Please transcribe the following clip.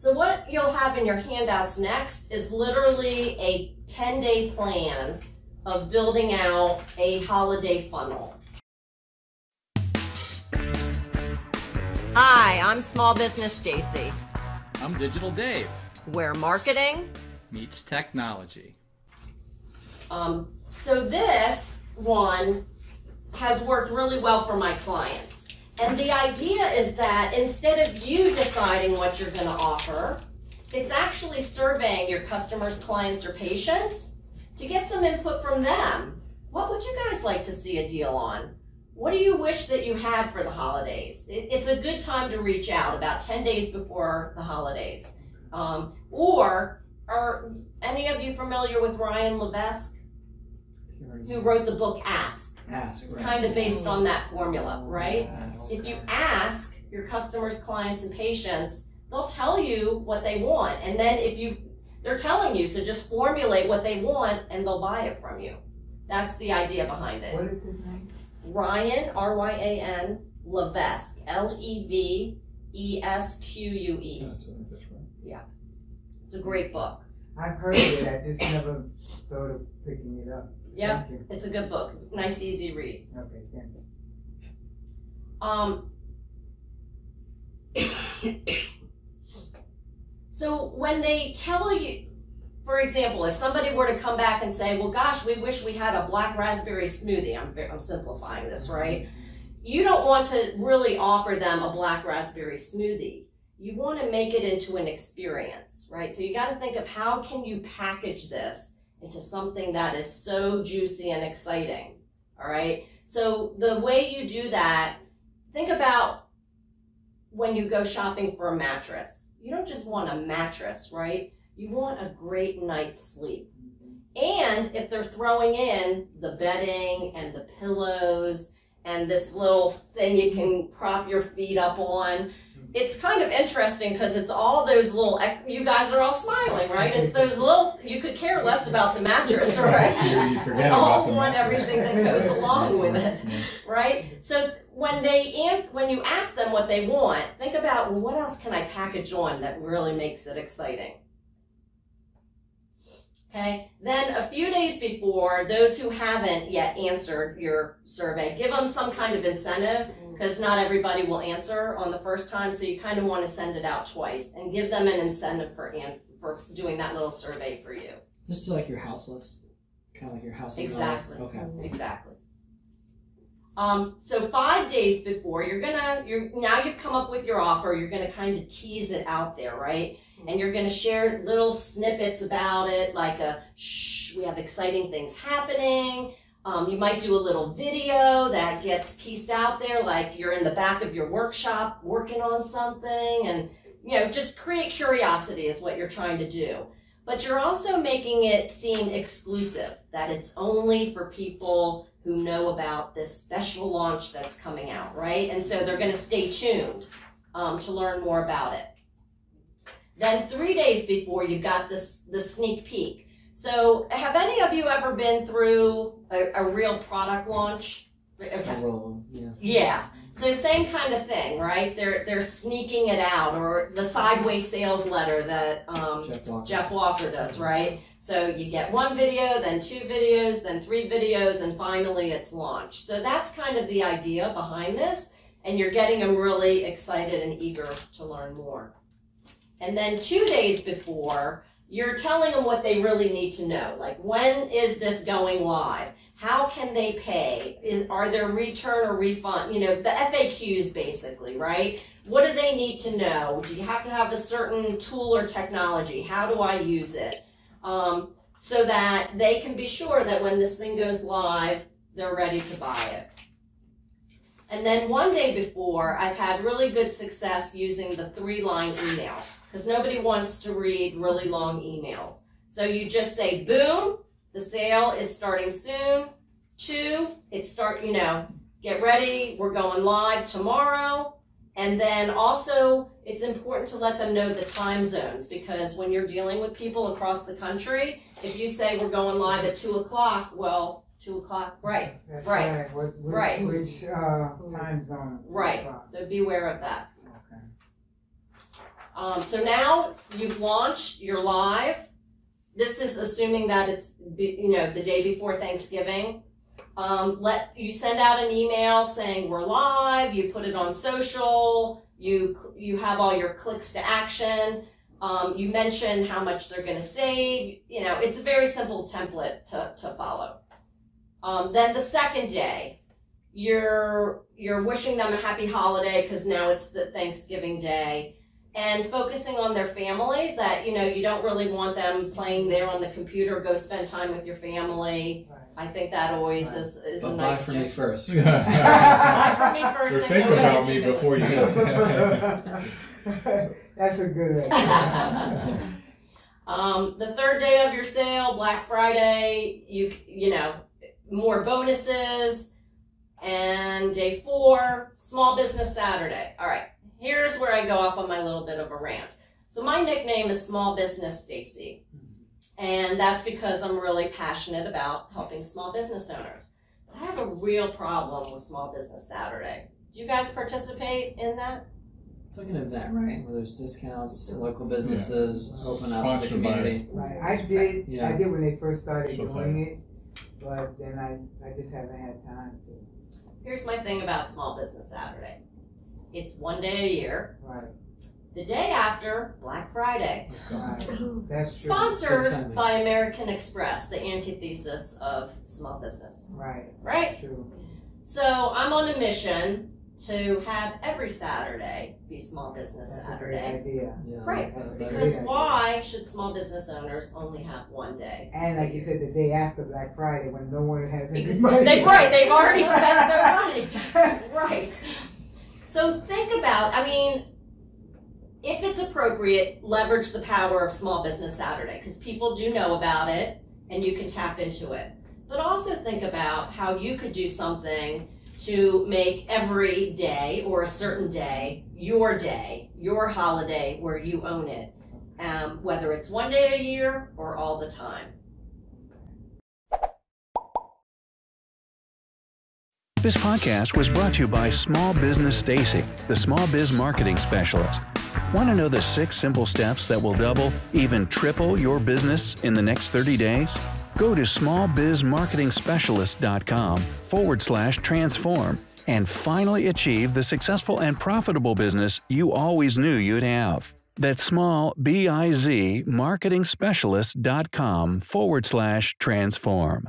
So what you'll have in your handouts next is literally a 10-day plan of building out a holiday funnel. Hi, I'm Small Business Stacey. I'm Digital Dave. Where marketing meets technology. So this one has worked really well for my clients. And the idea is that instead of you deciding what you're going to offer, it's actually surveying your customers, clients, or patients to get some input from them. What would you guys like to see a deal on? What do you wish that you had for the holidays? It's a good time to reach out about 10 days before the holidays. Or are any of you familiar with Ryan Levesque, who wrote the book Ask? It's kind of based on that formula, right? If you ask your customers, clients, and patients, they'll tell you what they want. And then they're telling you, so just formulate what they want and they'll buy it from you. That's the idea behind it. What is his name? Ryan, R-Y-A-N, Levesque, Levesque. Yeah. It's a great book. I've heard of it, I just never thought of picking it up. Yeah, it's a good book. Nice, easy read. Okay, thanks. So when they tell you, for example, if somebody were to come back and say, well, gosh, we wish we had a black raspberry smoothie, I'm simplifying this, right? You don't want to really offer them a black raspberry smoothie. You want to make it into an experience, right? So you got to think of how can you package this into something that is so juicy and exciting, all right? So the way you do that, think about when you go shopping for a mattress. You don't just want a mattress, right? You want a great night's sleep. And if they're throwing in the bedding and the pillows and this little thing you can prop your feet up on, it's kind of interesting because it's all those little, you guys are all smiling, right? It's those little, you could care less about the mattress, right? You forget all about the want mattress. everything that goes along with it, right? So when you ask them what they want, think about, well, what else can I package on that really makes it exciting? Okay, then a few days before, those who haven't yet answered your survey, give them some kind of incentive because not everybody will answer on the first time, so you kind of want to send it out twice and give them an incentive for doing that little survey for you. Just to like your house list, kind of like your house list. Exactly. Okay. Exactly. So 5 days before, now you've come up with your offer, you're gonna kind of tease it out there, right? And you're gonna share little snippets about it, like we have exciting things happening. You might do a little video that gets pieced out there, like you're in the back of your workshop working on something, and just create curiosity is what you're trying to do. But you're also making it seem exclusive, that it's only for people who know about this special launch that's coming out, right? And so they're going to stay tuned to learn more about it. Then 3 days before, you've got the sneak peek. So have any of you ever been through a real product launch? Okay. Yeah. So same kind of thing, right? They're sneaking it out, or the sideways sales letter that Jeff Walker does, right? So you get one video, then 2 videos, then 3 videos, and finally it's launched. So that's kind of the idea behind this, and you're getting them really excited and eager to learn more. And then 2 days before, you're telling them what they really need to know, like when is this going live? How can they pay? Are there return or refund? The FAQs basically, right? What do they need to know? Do you have to have a certain tool or technology? How do I use it? So that they can be sure that when this thing goes live, they're ready to buy it. And then 1 day before, I've had really good success using the 3-line email because nobody wants to read really long emails. So you just say, boom, the sale is starting soon. 2, get ready, we're going live tomorrow. And then also, it's important to let them know the time zones because when you're dealing with people across the country, if you say we're going live at 2 o'clock, well, 2 o'clock, right, That's right. right. Which time zone? Right, so be aware of that. Okay. So now you've launched, you're live. This is assuming that it's, you know, the day before Thanksgiving. You send out an email saying we're live, you put it on social, you have all your clicks to action, you mention how much they're gonna save. You know, it's a very simple template to follow. Then the second day, you're wishing them a happy holiday because now it's the Thanksgiving day, and focusing on their family, that, you know, you don't really want them playing there on the computer. Go spend time with your family. Right. I think that always is a But nice buy for me gesture. first. Buy for me first. Or then think go get about it me together. before you do it. That's a good idea. The third day of your sale, Black Friday, you know, more bonuses. And day 4, Small Business Saturday. All right, here's where I go off on my little bit of a rant. So my nickname is Small Business Stacey, and that's because I'm really passionate about helping small business owners. I have a real problem with Small Business Saturday. Do you guys participate in that? It's like an event, right? Where there's discounts, local businesses open up to the Sponsored by- community. Right, I did Yeah. when they first started Showtime. doing it, but then I just haven't had time to. Here's my thing about Small Business Saturday. It's one day a year. Right, The day after, Black Friday. right, that's true. Good Sponsored timing. by American Express, the antithesis of small business. Right, Right? that's true. So I'm on a mission to have every Saturday be Small Business That's a great Saturday. idea. Yeah, Right, that's because better. Because Yeah. why should small business owners only have one day? And like you said, the day after Black Friday, when no one has any They've money. already spent their money. Right. So think about, I mean, if it's appropriate, leverage the power of Small Business Saturday, because people do know about it and you can tap into it. But also think about how you could do something to make every day or a certain day, your holiday where you own it, whether it's one day a year or all the time. This podcast was brought to you by Small Business Stacey, the small biz marketing specialist. Want to know the 6 simple steps that will double, even triple your business in the next 30 days? Go to smallbizmarketingspecialist.com/transform and finally achieve the successful and profitable business you always knew you'd have. That's smallbizmarketingspecialist.com/transform.